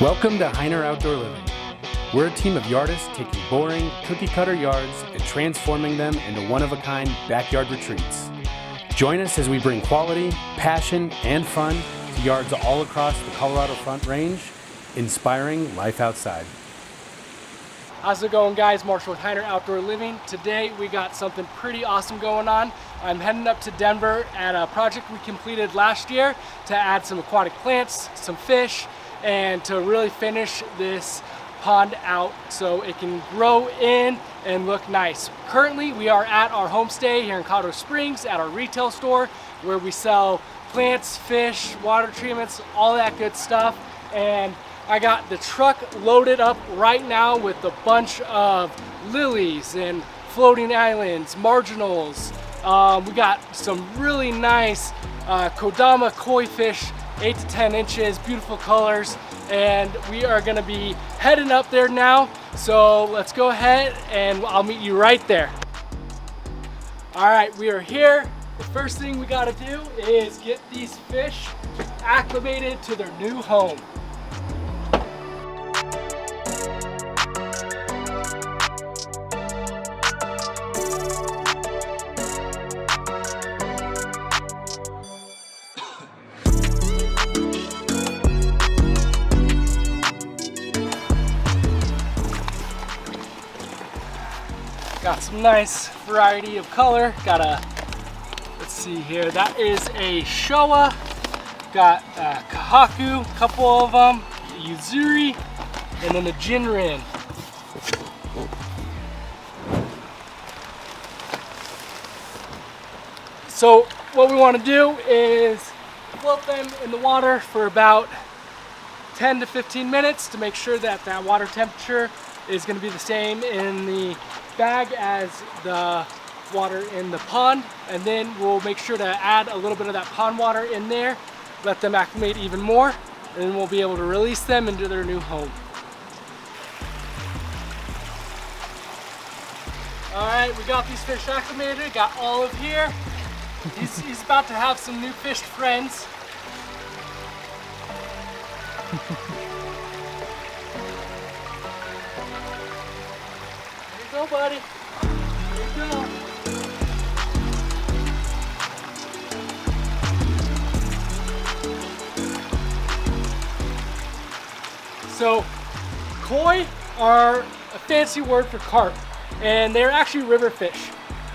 Welcome to Hiner Outdoor Living. We're a team of yardists taking boring, cookie-cutter yards and transforming them into one-of-a-kind backyard retreats. Join us as we bring quality, passion, and fun to yards all across the Colorado Front Range, inspiring life outside. How's it going, guys? Marshall with Hiner Outdoor Living. Today we got something pretty awesome going on. I'm heading up to Denver at a project we completed last year to add some aquatic plants, some fish, and to really finish this pond out so it can grow in and look nice. Currently we are at our homestay here in Colorado Springs at our retail store where we sell plants, fish, water treatments, all that good stuff. And I got the truck loaded up right now with a bunch of lilies and floating islands, marginals. We got some really nice Kodama koi fish, 8 to 10 inches, beautiful colors, and we are gonna be heading up there now. So let's go ahead and I'll meet you right there. All right, we are here. The first thing we gotta do is get these fish acclimated to their new home. Got some nice variety of color. Got a, let's see here, that is a Showa. Got a Kahaku, a couple of them, Yuzuri, and then a Jinrin. So what we want to do is float them in the water for about 10 to 15 minutes to make sure that that water temperature is going to be the same in the bag as the water in the pond, and then we'll make sure to add a little bit of that pond water in there, let them acclimate even more, and then we'll be able to release them into their new home. All right, we got these fish acclimated. Got Olive here. He's about to have some new fish friends. Go, buddy. Here you go. So, koi are a fancy word for carp, and they're actually river fish.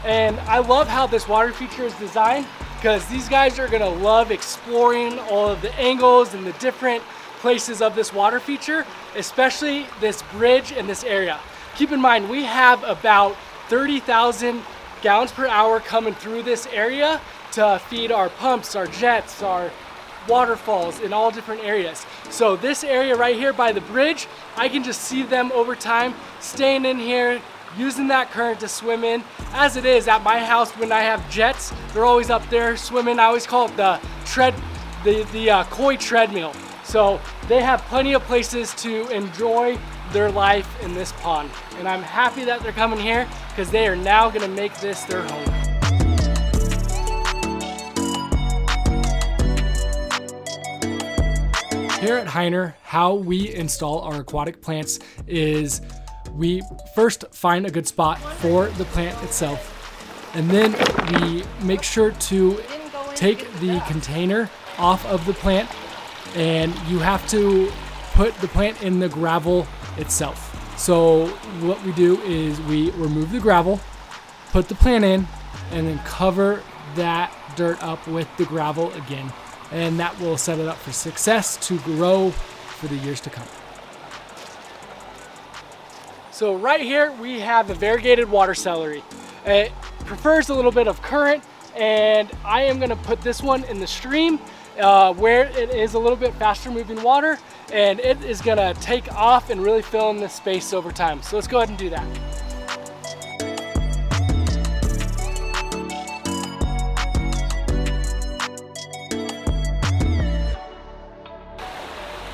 And I love how this water feature is designed because these guys are gonna love exploring all of the angles and the different places of this water feature, especially this bridge in this area. Keep in mind, we have about 30,000 gallons per hour coming through this area to feed our pumps, our jets, our waterfalls in all different areas. So this area right here by the bridge, I can just see them over time staying in here, using that current to swim in. As it is at my house when I have jets, they're always up there swimming. I always call it the koi treadmill. So they have plenty of places to enjoy their life in this pond. And I'm happy that they're coming here because they are now gonna make this their home. Here at Hiner, how we install our aquatic plants is we first find a good spot for the plant itself, and then we make sure to take the container off of the plant, and you have to put the plant in the gravel itself. So what we do is we remove the gravel, put the plant in, and then cover that dirt up with the gravel again. And that will set it up for success to grow for the years to come. So right here we have the variegated water celery. It prefers a little bit of current, and I am gonna put this one in the stream where it is a little bit faster moving water, and it is gonna take off and really fill in the space over time. So let's go ahead and do that.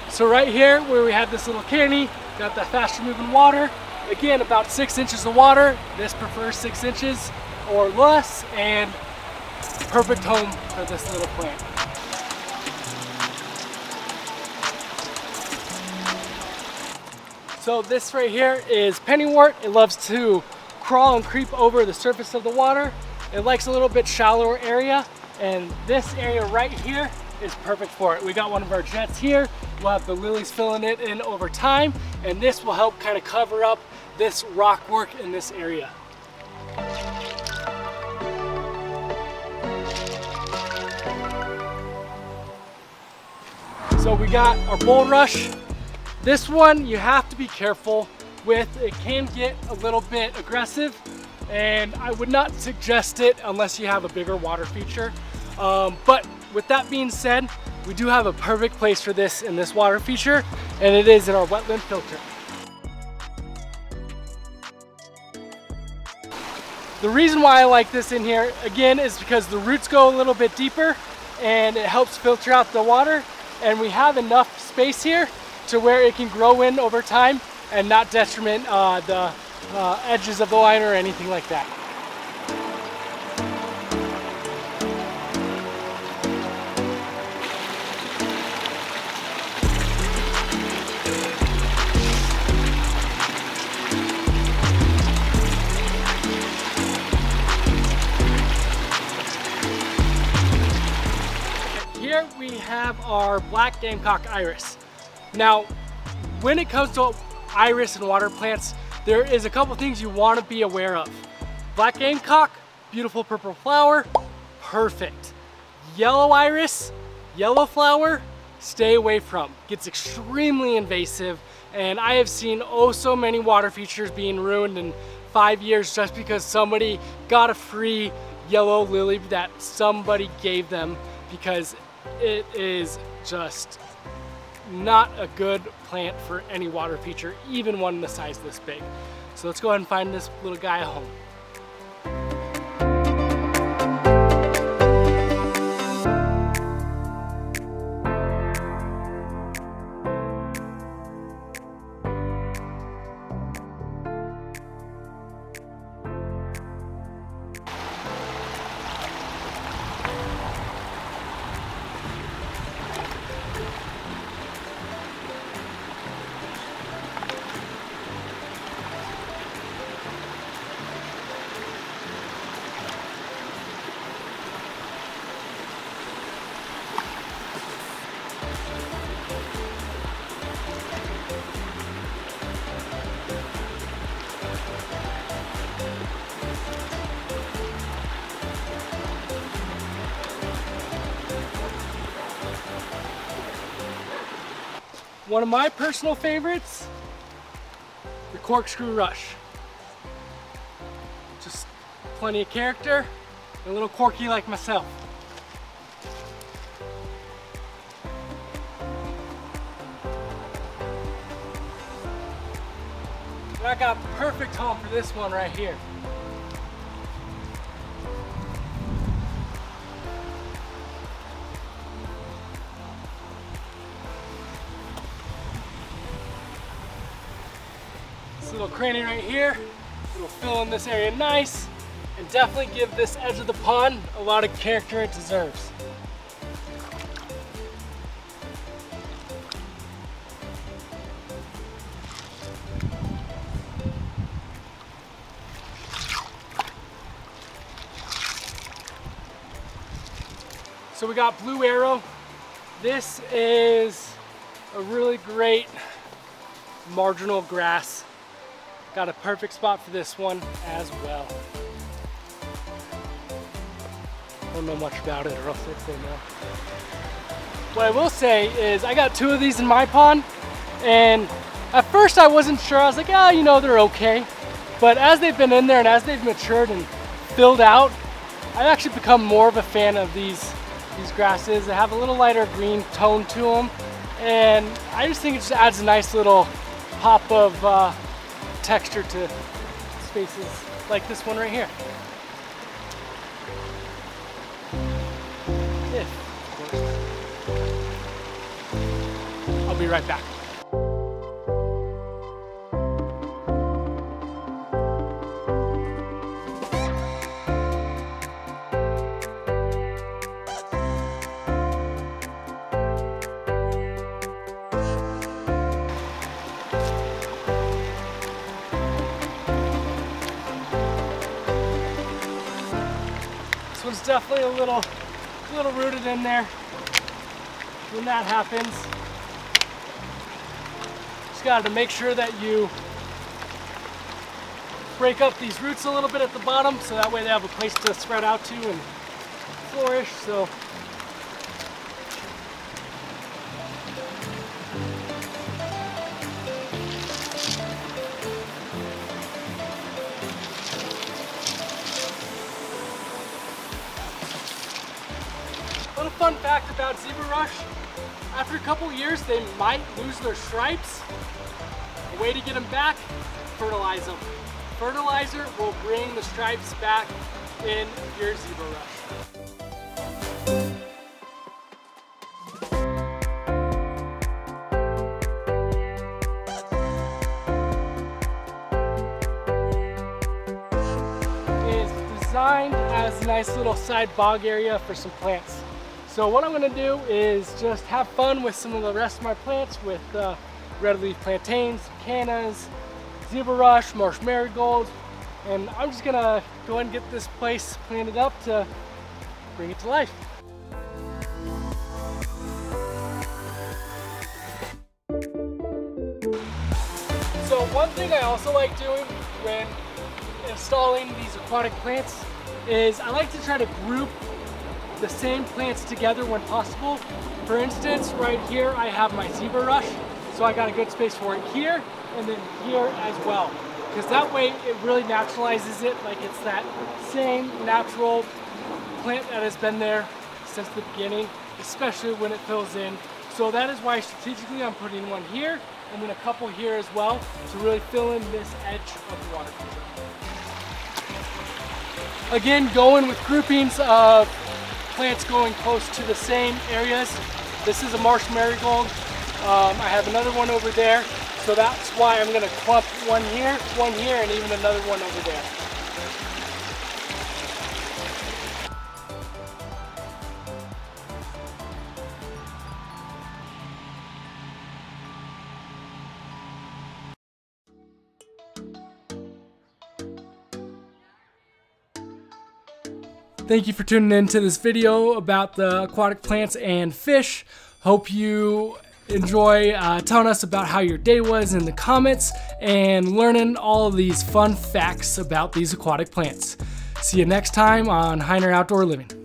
So right here where we have this little canny, got that faster moving water. Again, about 6 inches of water. This prefers 6 inches or less, and perfect home for this little plant. So this right here is Pennywort. It loves to crawl and creep over the surface of the water. It likes a little bit shallower area, and this area right here is perfect for it. We got one of our jets here. We'll have the lilies filling it in over time, and this will help kind of cover up this rock work in this area. So we got our bulrush. This one you have to be careful with. It can get a little bit aggressive, and I would not suggest it unless you have a bigger water feature. But with that being said, we do have a perfect place for this in this water feature, and it is in our wetland filter. The reason why I like this in here, again, is because the roots go a little bit deeper and it helps filter out the water, and we have enough space here to where it can grow in over time and not detriment the edges of the liner or anything like that. Here we have our black Gamecock iris. Now, when it comes to iris and water plants, there is a couple things you want to be aware of. Black Gamecock, beautiful purple flower, perfect. Yellow iris, yellow flower, stay away from. Gets extremely invasive, and I have seen oh so many water features being ruined in 5 years just because somebody got a free yellow lily that somebody gave them, because it is just not a good plant for any water feature, even one the size this big. So let's go ahead and find this little guy a home. One of my personal favorites, the corkscrew rush. Just plenty of character, and a little quirky like myself. And I got the perfect home for this one right here. Little cranny right here. It'll fill in this area nice and definitely give this edge of the pond a lot of character it deserves. So we got Blue Arrow. This is a really great marginal grass. Got a perfect spot for this one as well. Don't know much about it, or else I'd say no. What I will say is I got 2 of these in my pond, and at first I wasn't sure. I was like, ah, you know, they're okay. But as they've been in there and as they've matured and filled out, I've actually become more of a fan of these grasses. They have a little lighter green tone to them, and I just think it just adds a nice little pop of texture to spaces like this one right here. If, of course. I'll be right back. definitely a little rooted in there. When that happens, just got to make sure that you break up these roots a little bit at the bottom so that way they have a place to spread out to and flourish. So a little fun fact about zebra rush: after a couple years they might lose their stripes. A way to get them back: fertilize them. Fertilizer will bring the stripes back in your zebra rush. It is designed as a nice little side bog area for some plants. So what I'm going to do is just have fun with some of the rest of my plants with red leaf plantains, cannas, zebra rush, marsh marigolds, and I'm just gonna go ahead and get this place planted up to bring it to life. So one thing I also like doing when installing these aquatic plants is I like to try to group the same plants together when possible. For instance, right here I have my zebra rush, so I got a good space for it here and then here as well, because that way it really naturalizes it, like it's that same natural plant that has been there since the beginning, especially when it fills in. So that is why strategically I'm putting one here and then a couple here as well to really fill in this edge of the water filter. Again, going with groupings of plants going close to the same areas. This is a marsh marigold. I have another one over there. So that's why I'm going to clump one here, and even another one over there. Thank you for tuning in to this video about the aquatic plants and fish. Hope you enjoy telling us about how your day was in the comments and learning all of these fun facts about these aquatic plants. See you next time on Hiner Outdoor Living.